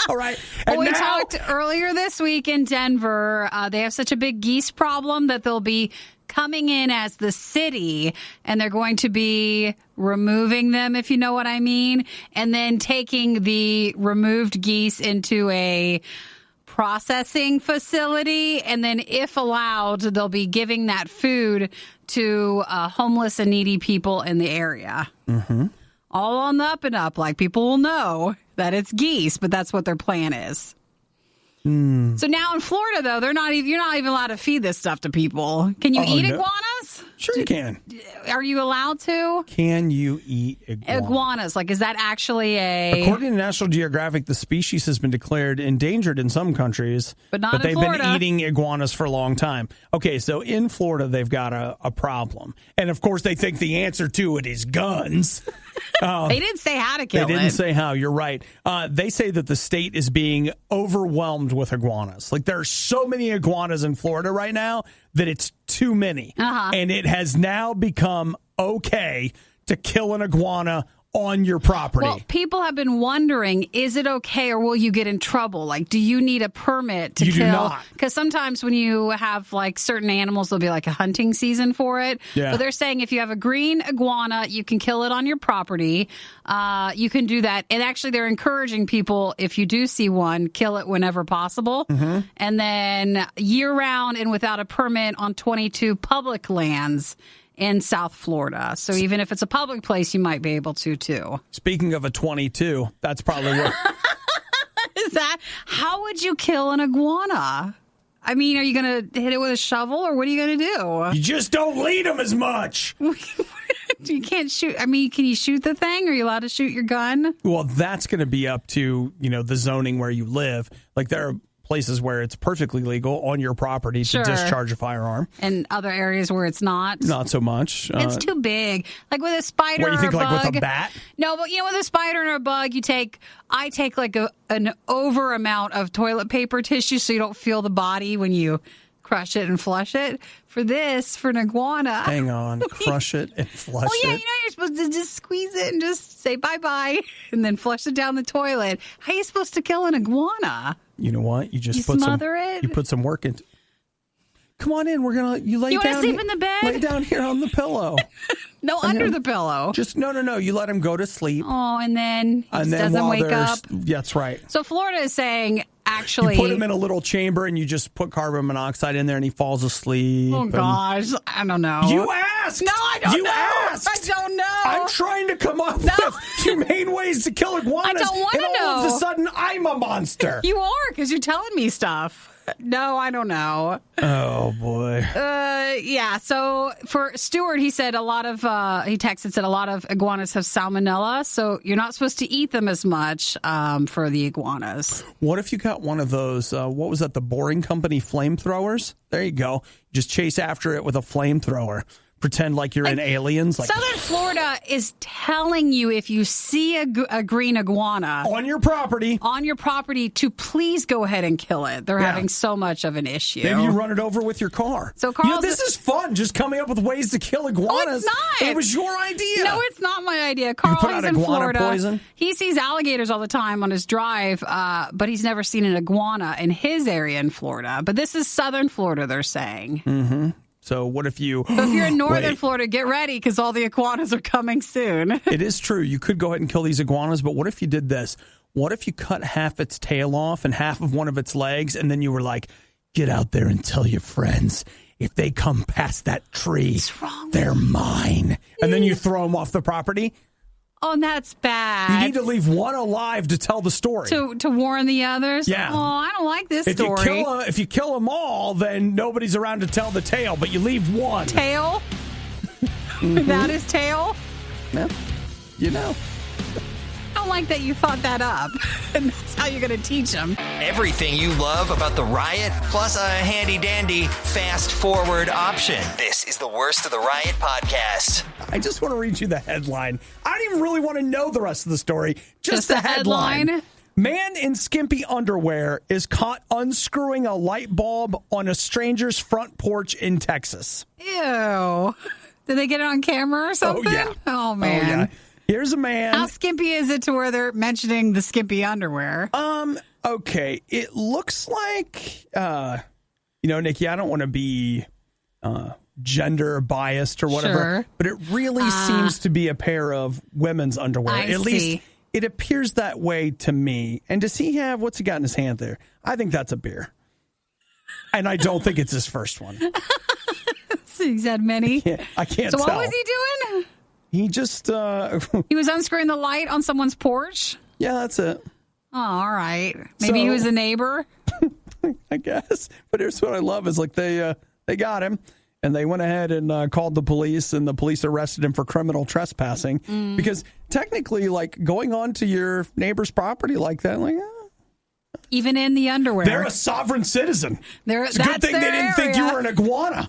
All right. And we talked earlier this week in Denver. They have such a big geese problem that they'll be coming in as the city, and they're going to be removing them, if you know what I mean, and then taking the removed geese into a processing facility, and then if allowed, they'll be giving that food to homeless and needy people in the area. Mm-hmm. All on the up and up, like people will know that it's geese, but that's what their plan is. So now in Florida, though, you're not even allowed to feed this stuff to people. Can you eat iguanas? Sure you can. Are you allowed to? Can you eat Iguanas? Like, is that actually a... According to National Geographic, the species has been declared endangered in some countries. But not in they've Florida. been eating iguanas for a long time. Okay, so in Florida, they've got a problem. And, of course, they think the answer to it is guns. They didn't say how to kill it. They didn't say how. You're right. They say that the state is being overwhelmed with iguanas. Like, there are so many iguanas in Florida right now that it's too many. And it has now become okay to kill an iguana on your property. Well, people have been wondering, is it okay or will you get in trouble? Like, do you need a permit to kill? You do not. Because sometimes when you have like certain animals, there'll be like a hunting season for it. Yeah. But they're saying if you have a green iguana, you can kill it on your property. You can do that. And actually, they're encouraging people, if you do see one, kill it whenever possible. And then year round and without a permit on 22 public lands in South Florida. So even if it's a public place, you might be able to, too. Speaking of a 22, that's probably what... Is that... How would you kill an iguana? I mean, are you going to hit it with a shovel, or what are you going to do? You just don't lead them as much. You can't shoot... I mean, can you shoot the thing? Are you allowed to shoot your gun? Well, that's going to be up to, the zoning where you live. Like, there are places where it's perfectly legal on your property to discharge a firearm. And other areas where it's not? Not so much. It's too big. Like with a spider or a bug. What, you think like with a bat? No, but with a spider or a bug, I take like an over amount of toilet paper tissue so you don't feel the body when you crush it and flush it. For an iguana. Hang on. Crush it and flush it. Well, yeah, you're supposed to just squeeze it and just say bye-bye and then flush it down the toilet. How are you supposed to kill an iguana? You know what? You just smother it? You put some work into. Come on in. You lay down. You want to sleep here, in the bed? Lay down here on the pillow. No, under the pillow. Just no. You let him go to sleep. Oh, and then he just doesn't wake up. That's right. So Florida is saying, actually, you put him in a little chamber and you just put carbon monoxide in there and he falls asleep. Oh gosh, I don't know. You asked. No, I don't know. You asked. I don't know. I'm trying to come up with humane ways to kill iguanas. I don't want to know. All of a sudden, I'm a monster. You are, because you're telling me stuff. No, I don't know. Oh, boy. Yeah, so for Stuart, he said he texted, said a lot of iguanas have salmonella, so you're not supposed to eat them as much for the iguanas. What if you got one of those, what was that, the Boring Company flamethrowers? There you go. Just chase after it with a flamethrower. Pretend like you're in Aliens. Like, Southern Florida is telling you if you see a green iguana on your property to please go ahead and kill it. They're having so much of an issue. Maybe you run it over with your car. So Carl, this is fun. Just coming up with ways to kill iguanas. Oh, it's not. It was your idea. No, it's not my idea. Carl, you put out he's in iguana Florida. Poison? He sees alligators all the time on his drive, but he's never seen an iguana in his area in Florida. But this is Southern Florida, they're saying. Mm-hmm. So what if you... So if you're in Northern Florida, get ready because all the iguanas are coming soon. It is true. You could go ahead and kill these iguanas, but what if you did this? What if you cut half its tail off and half of one of its legs, and then you were like, get out there and tell your friends, if they come past that tree, they're mine. And then you throw them off the property? Oh, that's bad. You need to leave one alive to tell the story. To warn the others? Yeah. Oh, I don't like this story. If you kill them all, then nobody's around to tell the tale, but you leave one. Tail? That is tail? Yeah. I don't like that you thought that up. And that's how you're going to teach them. Everything you love about the Riot, plus a handy-dandy fast-forward option. This is the Worst of the Riot podcast. I just want to read you the headline. I don't even really want to know the rest of the story. Just the headline. Man in skimpy underwear is caught unscrewing a light bulb on a stranger's front porch in Texas. Ew. Did they get it on camera or something? Oh, yeah. Oh, man. Oh, yeah. Here's a man. How skimpy is it to where they're mentioning the skimpy underwear? Okay. It looks like, Nikki, I don't want to be gender biased or whatever, but it really seems to be a pair of women's underwear. At least it appears that way to me. And does he have, what's he got in his hand there? I think that's a beer. And I don't think it's his first one. He's had many. Yeah, I can't tell. So what was he doing? He just... he was unscrewing the light on someone's porch? Yeah, that's it. Oh, all right. Maybe he was a neighbor? I guess. But here's what I love is like they got him. And they went ahead and called the police, and the police arrested him for criminal trespassing. Because technically, like, going onto your neighbor's property like that, like, even in the underwear. they're a sovereign citizen. It's a good thing they didn't think you were an iguana.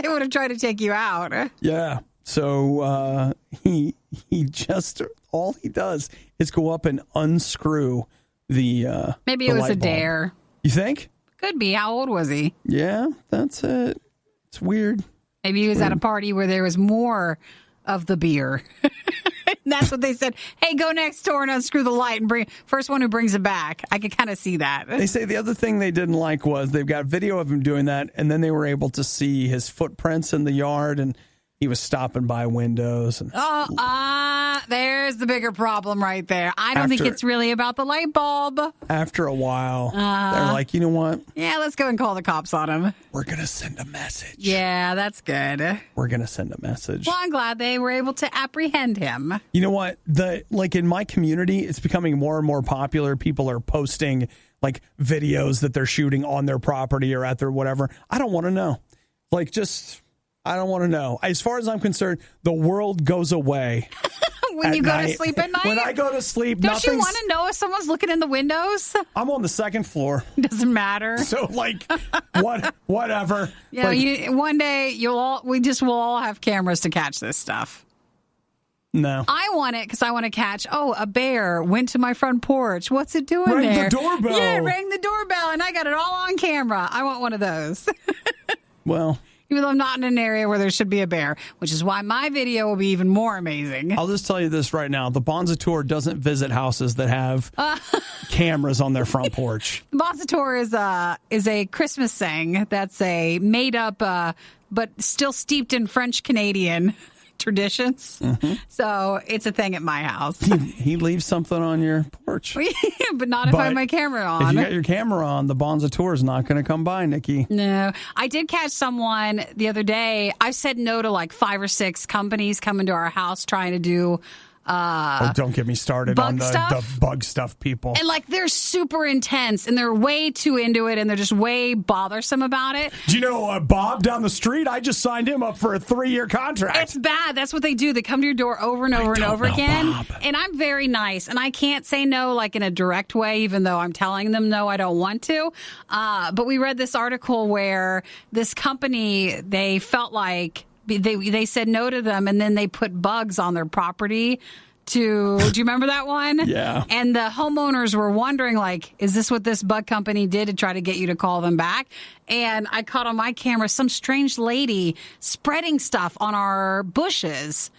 They would have tried to take you out. Yeah. So he just, all he does is go up and unscrew the Maybe the it was light a bulb. dare. You think? Could be. How old was he? Yeah, that's it. It's weird. Maybe he was at a party where there was more of the beer. And that's what they said. Hey, go next door and unscrew the light and bring first one who brings it back. I could kind of see that. They say the other thing they didn't like was they've got video of him doing that, and then they were able to see his footprints in the yard, and he was stopping by windows. And There's the bigger problem right there. I don't think it's really about the light bulb. After a while, they're like, you know what? Yeah, let's go and call the cops on him. We're going to send a message. Yeah, that's good. We're going to send a message. Well, I'm glad they were able to apprehend him. You know what? Like in my community, it's becoming more and more popular. People are posting like videos that they're shooting on their property or at their whatever. I don't want to know. I don't want to know. As far as I'm concerned, the world goes away. When you go to sleep at night? When I go to sleep, don't you want to know if someone's looking in the windows? I'm on the second floor. Doesn't matter. So, like, whatever. Yeah, like, one day we'll all have cameras to catch this stuff. No. I want it because I want to catch, a bear went to my front porch. What's it doing there? Rang the doorbell. Yeah, it rang the doorbell, and I got it all on camera. I want one of those. Well, even though I'm not in an area where there should be a bear, which is why my video will be even more amazing. I'll just tell you this right now. The Bonza Tour doesn't visit houses that have cameras on their front porch. The Bonza Tour is a Christmas saying that's a made-up but still steeped in French-Canadian traditions. Mm-hmm. So it's a thing at my house. He leaves something on your porch. But not if I have my camera on. If you got your camera on, the Bonza Tour is not going to come by, Nikki. No. I did catch someone the other day. I said no to like 5 or 6 companies coming to our house trying to do don't get me started on the bug stuff people. And like they're super intense and they're way too into it and they're just way bothersome about it. Do you know Bob down the street? I just signed him up for a 3-year contract. It's bad. That's what they do. They come to your door over and over and over again. Bob. And I'm very nice and I can't say no like in a direct way, even though I'm telling them no, I don't want to. But we read this article where this company, they felt like they said no to them, and then they put bugs on their property. Do you remember that one? Yeah. And the homeowners were wondering, like, is this what this bug company did to try to get you to call them back? And I caught on my camera some strange lady spreading stuff on our bushes,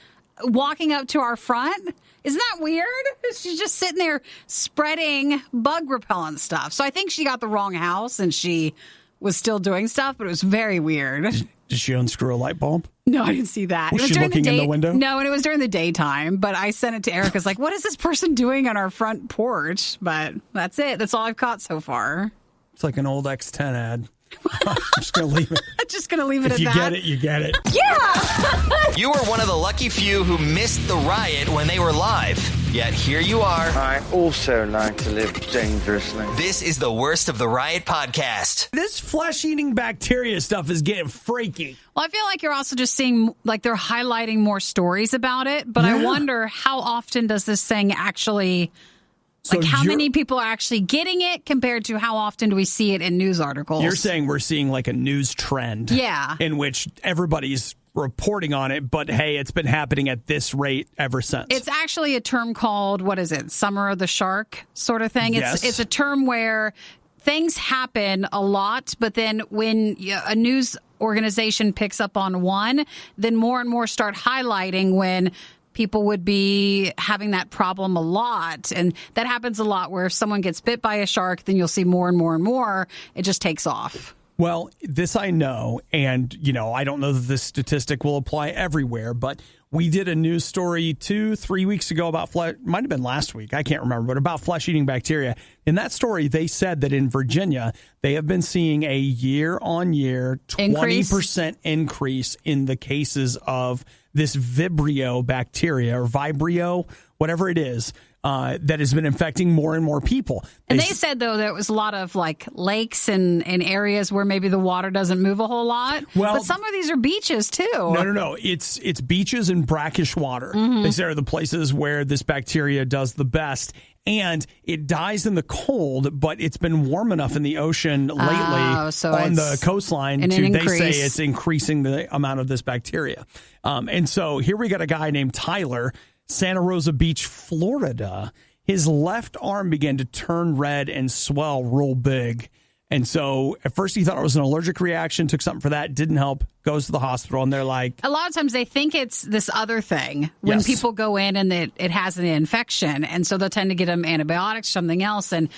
walking up to our front. Isn't that weird? She's just sitting there spreading bug repellent stuff. So I think she got the wrong house, and she was still doing stuff, but it was very weird. Did she unscrew a light bulb? No, I didn't see that. Was she looking in the window? No, and it was during the daytime, but I sent it to Erica's like, what is this person doing on our front porch? But that's it. That's all I've caught so far. It's like an old X10 ad. I'm just going to leave it. Just going to leave it at that. If you get it, you get it. Yeah! You were one of the lucky few who missed the riot when they were live. Yet here you are. I also like to live dangerously. This is the Worst of the Riot podcast. This flesh-eating bacteria stuff is getting freaky. Well, I feel like you're also just seeing, like, they're highlighting more stories about it. But I wonder, how often does this thing actually... Like, how many people are actually getting it compared to how often do we see it in news articles? You're saying we're seeing like a news trend. Yeah. In which everybody's reporting on it, but hey, it's been happening at this rate ever since. It's actually a term called, what is it, Summer of the Shark sort of thing. Yes. It's a term where things happen a lot, but then when a news organization picks up on one, then more and more start highlighting when people would be having that problem a lot. And that happens a lot where if someone gets bit by a shark, then you'll see more and more and more. It just takes off. Well, this I know, and, I don't know that this statistic will apply everywhere, but we did a news story 2-3 weeks ago about might have been last week, I can't remember, but about flesh-eating bacteria. In that story, they said that in Virginia, they have been seeing a year-on-year 20% increase in the cases of this Vibrio bacteria, or Vibrio, whatever it is. that has been infecting more and more people. And they said, though, there was a lot of like lakes and areas where maybe the water doesn't move a whole lot. Well, but some of these are beaches, too. No. It's beaches and brackish water. They say are the places where this bacteria does the best. And it dies in the cold, but it's been warm enough in the ocean lately on the coastline they say it's increasing the amount of this bacteria. And so here we got a guy named Tyler, Santa Rosa Beach, Florida. His left arm began to turn red and swell real big. And so at first he thought it was an allergic reaction, took something for that, didn't help, goes to the hospital, and they're like... A lot of times they think it's this other thing when people go in and it has an infection. And so they'll tend to get them antibiotics, something else. And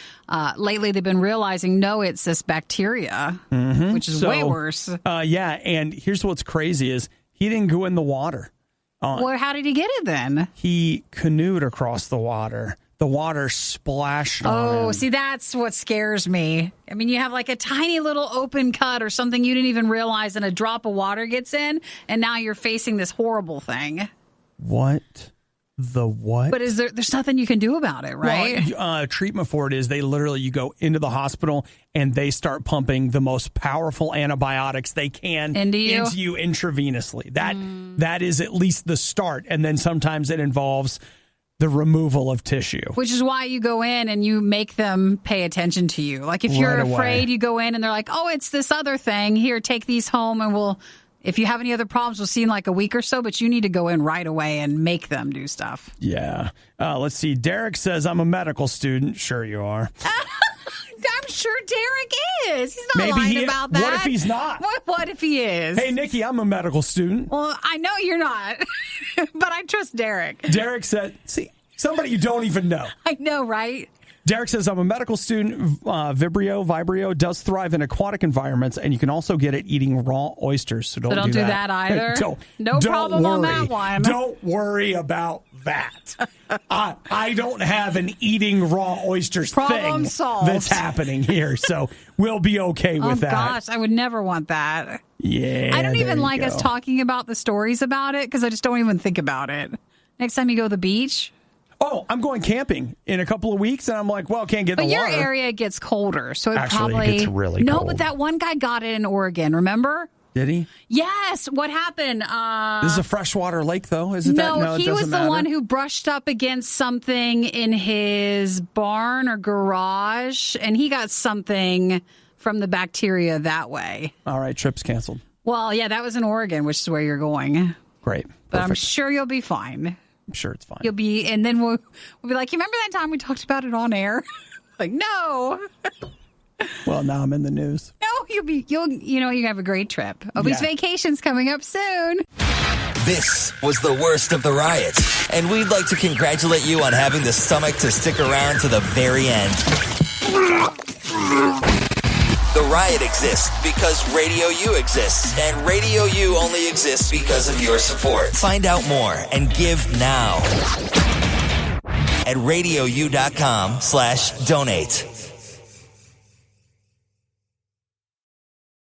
lately they've been realizing, no, it's this bacteria, which is way worse. And here's what's crazy is he didn't go in the water. Well, how did he get it then? He canoed across the water. The water splashed on him. Oh, see, that's what scares me. I mean, you have like a tiny little open cut or something you didn't even realize, and a drop of water gets in, and now you're facing this horrible thing. What? But there's nothing you can do about it, right? Well, treatment for it is you go into the hospital and they start pumping the most powerful antibiotics they can into you intravenously. That is at least the start. And then sometimes it involves the removal of tissue. Which is why you go in and you make them pay attention to you. Like if you're afraid, you go in and they're like, oh, it's this other thing. Here, take these home and if you have any other problems, we'll see in like a week or so, but you need to go in right away and make them do stuff. Yeah. Let's see. Derek says, I'm a medical student. Sure you are. I'm sure Derek is. He's not lying about that. What if he's not? What if he is? Hey, Nikki, I'm a medical student. Well, I know you're not, but I trust Derek. Derek said, see, somebody you don't even know. I know, right? Derek says, I'm a medical student. Vibrio does thrive in aquatic environments, and you can also get it eating raw oysters. So don't do that either. No problem on that one. Don't worry about that. I don't have an eating raw oysters problem thing solved. That's happening here, so we'll be okay with that. Oh, gosh, I would never want that. Yeah, I don't even like us talking about the stories about it because I just don't even think about it. Next time you go to the beach... Oh, I'm going camping in a couple of weeks, and I'm like, well, can't get in the water. But your area gets colder, so it Actually, probably... it gets really No, cold. but that one guy got it in Oregon, remember? Did he? Yes. What happened? This is a freshwater lake, though, isn't that? No, he was the one who brushed up against something in his barn or garage, and he got something from the bacteria that way. All right, trip's canceled. Well, yeah, that was in Oregon, which is where you're going. Great. But I'm sure you'll be fine. I'm sure it's fine. You'll be, and then we'll be like, you remember that time we talked about it on air? Like, no. Well, now I'm in the news. No, you have a great trip. Obie's vacation's coming up soon. This was the worst of the riots, and we'd like to congratulate you on having the stomach to stick around to the very end. The Riot exists because Radio U exists, and Radio U only exists because of your support. Find out more and give now at radiou.com/donate.